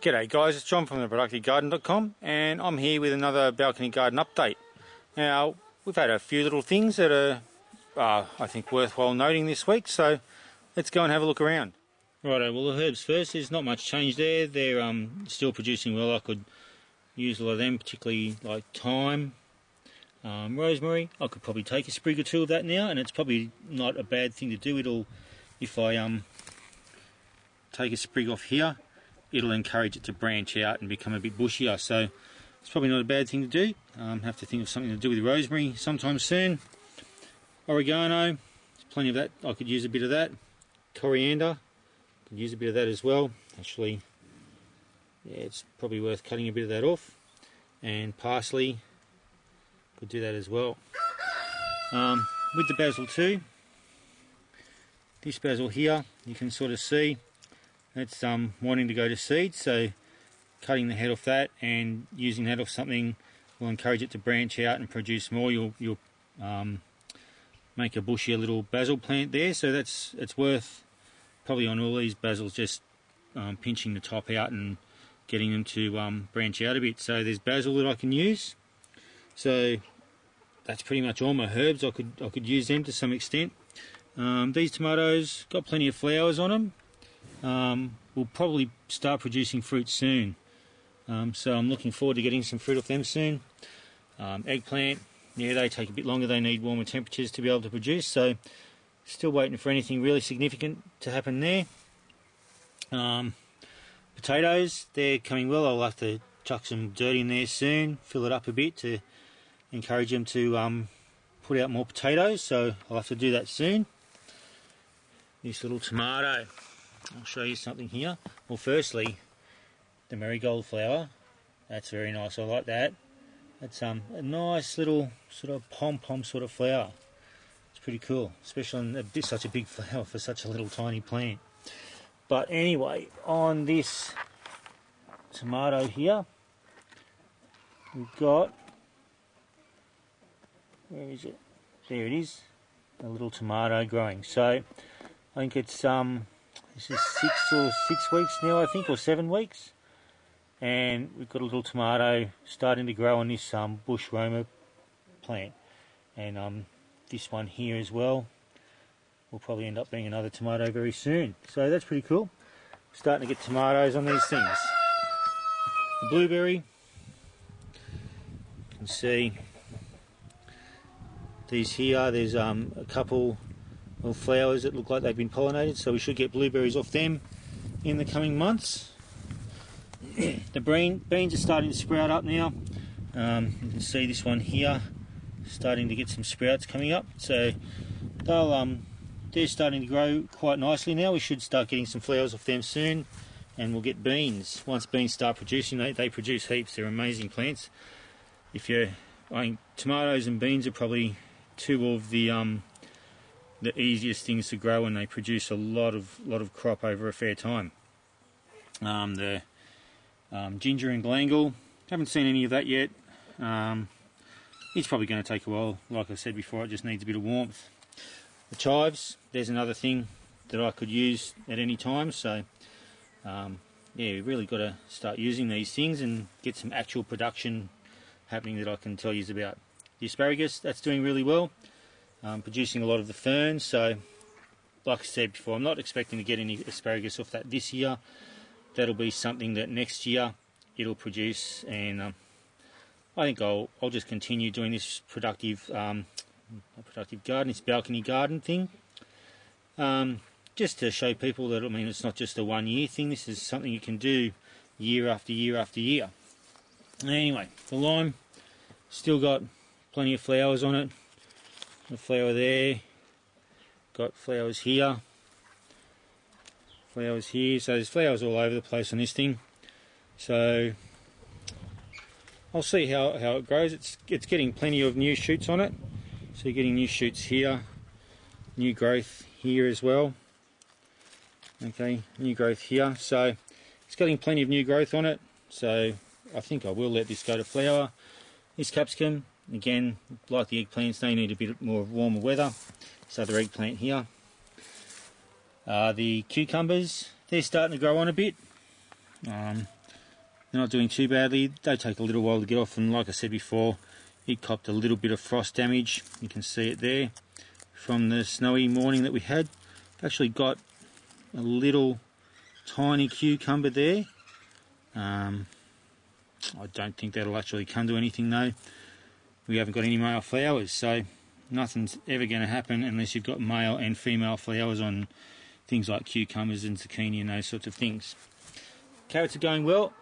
G'day guys, it's John from theproductivegarden.com and I'm here with another balcony garden update. Now, we've had a few little things that are, I think, worthwhile noting this week, so let's go and have a look around. Righto, well the herbs first, there's not much change there. They're still producing well. I could use a lot of them, particularly like thyme, rosemary. I could probably take a sprig or two of that now, and it's probably not a bad thing to do. If I take a sprig off here, it'll encourage it to branch out and become a bit bushier, so it's probably not a bad thing to do. Have to think of something to do with rosemary sometime soon. Oregano, there's plenty of that. I could use a bit of that. Coriander, could use a bit of that as well. Actually, yeah, it's probably worth cutting a bit of that off. And parsley, could do that as well. With the basil too, this basil here, you can sort of see it's wanting to go to seed, so cutting the head off that and using that off something will encourage it to branch out and produce more. You'll make a bushier little basil plant there, so it's worth probably on all these basils just pinching the top out and getting them to branch out a bit. So there's basil that I can use. So that's pretty much all my herbs. I could use them to some extent. These tomatoes got plenty of flowers on them. We'll probably start producing fruit soon, so I'm looking forward to getting some fruit off them soon. Eggplant, yeah, they take a bit longer. They need warmer temperatures to be able to produce, so still waiting for anything really significant to happen there. Potatoes, they're coming well. I'll have to chuck some dirt in there soon, fill it up a bit to encourage them to put out more potatoes, so I'll have to do that soon. This little tomato, I'll show you something here. Well, firstly, the marigold flower, that's very nice. I like that. That's a nice little sort of pom-pom sort of flower. It's pretty cool, especially on such a big flower for such a little tiny plant. But anyway, on this tomato here, we've got, where is it? There it is, a little tomato growing. So I think it's this is 6 weeks now, I think, or 7 weeks, and we've got a little tomato starting to grow on this bush Roma plant, and this one here as well will probably end up being another tomato very soon. So that's pretty cool. Starting to get tomatoes on these things. The blueberry, you can see these here. There's a couple of flowers that look like they've been pollinated, so we should get blueberries off them in the coming months. The beans are starting to sprout up now. You can see this one here starting to get some sprouts coming up, so they're starting to grow quite nicely now. We should start getting some flowers off them soon, and we'll get beans. Once beans start producing, they produce heaps. They're amazing plants. I think tomatoes and beans are probably two of the easiest things to grow, and they produce a lot of crop over a fair time. The ginger and galangal, haven't seen any of that yet. It's probably going to take a while. Like I said before, it just needs a bit of warmth. The chives, there's another thing that I could use at any time, so yeah, we've really got to start using these things and get some actual production happening that I can tell you about. The asparagus, that's doing really well. Producing a lot of the ferns, so like I said before, I'm not expecting to get any asparagus off that this year. That'll be something that next year it'll produce, and I think I'll just continue doing this productive garden, this balcony garden thing, just to show people that, I mean, it's not just a 1 year thing. This is something you can do year after year after year. Anyway, the lime still got plenty of flowers on it. A flower there, got flowers here, so there's flowers all over the place on this thing. So I'll see how it grows. It's getting plenty of new shoots on it, so you're getting new shoots here, new growth here as well. Okay, new growth here, so it's getting plenty of new growth on it, so I think I will let this go to flower. This capsicum, again, like the eggplants, they need a bit more warmer weather. This other eggplant here. The cucumbers, they're starting to grow on a bit. they're not doing too badly. They take a little while to get off, and like I said before, it copped a little bit of frost damage. You can see it there from the snowy morning that we had. Actually got a little tiny cucumber there. I don't think that'll actually come to anything though. We haven't got any male flowers, so nothing's ever going to happen unless you've got male and female flowers on things like cucumbers and zucchini and those sorts of things. Carrots are going well.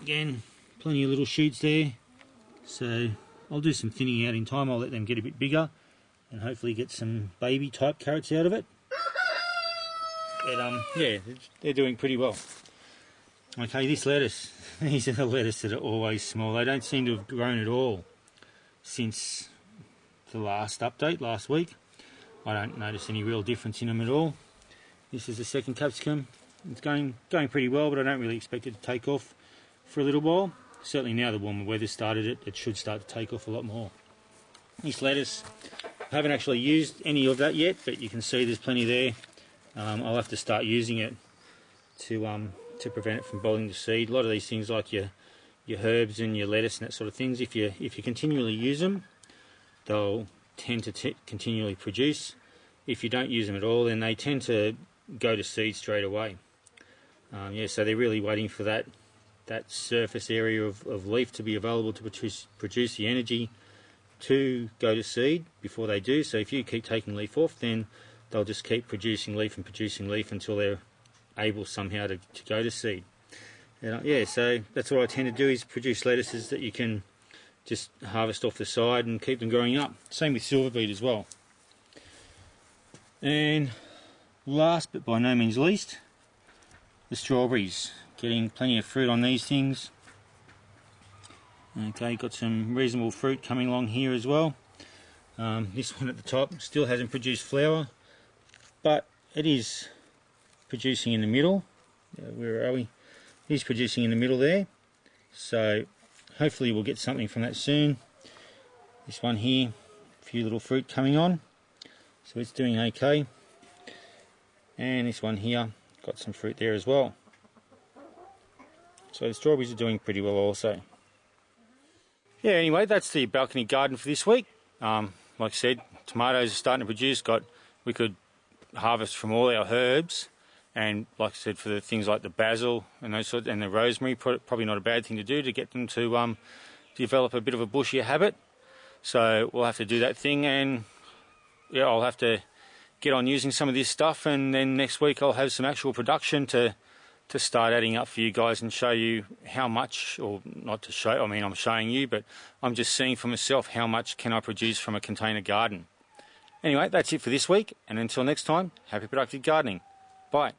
Again, plenty of little shoots there. So I'll do some thinning out in time. I'll let them get a bit bigger and hopefully get some baby type carrots out of it. But yeah, they're doing pretty well. Okay, this lettuce. These are the lettuce that are always small. They don't seem to have grown at all since the last update last week. I don't notice any real difference in them at all. This is the second capsicum. It's going pretty well, but I don't really expect it to take off for a little while. Certainly now the warmer weather started, it should start to take off a lot more. This lettuce, I haven't actually used any of that yet, but you can see there's plenty there. I'll have to start using it to prevent it from bolting to seed. A lot of these things, like your herbs and your lettuce and that sort of things, if you continually use them, they'll tend to continually produce. If you don't use them at all, then they tend to go to seed straight away. Yeah, so they're really waiting for that surface area of leaf to be available to produce the energy to go to seed before they do. So if you keep taking leaf off, then they'll just keep producing leaf until they're able somehow to go to seed. And, yeah, so that's what I tend to do, is produce lettuces that you can just harvest off the side and keep them growing up. Same with silver beet as well. And last but by no means least, the strawberries. Getting plenty of fruit on these things. Okay, got some reasonable fruit coming along here as well. This one at the top still hasn't produced flower, but it is producing in the middle. Where are we? It is producing in the middle there. So hopefully we'll get something from that soon. This one here, a few little fruit coming on. So it's doing okay. And this one here, got some fruit there as well. So the strawberries are doing pretty well also. Yeah, anyway, that's the balcony garden for this week. Like I said, tomatoes are starting to produce. We could harvest from all our herbs, and like I said, for the things like the basil and those sorts, and the rosemary, probably not a bad thing to do to get them to develop a bit of a bushier habit. So we'll have to do that thing, and yeah, I'll have to get on using some of this stuff, and then next week I'll have some actual production to start adding up for you guys and show you how much, or not to show, I mean I'm showing you, but I'm just seeing for myself how much can I produce from a container garden. Anyway, that's it for this week, and until next time, happy productive gardening. Bye.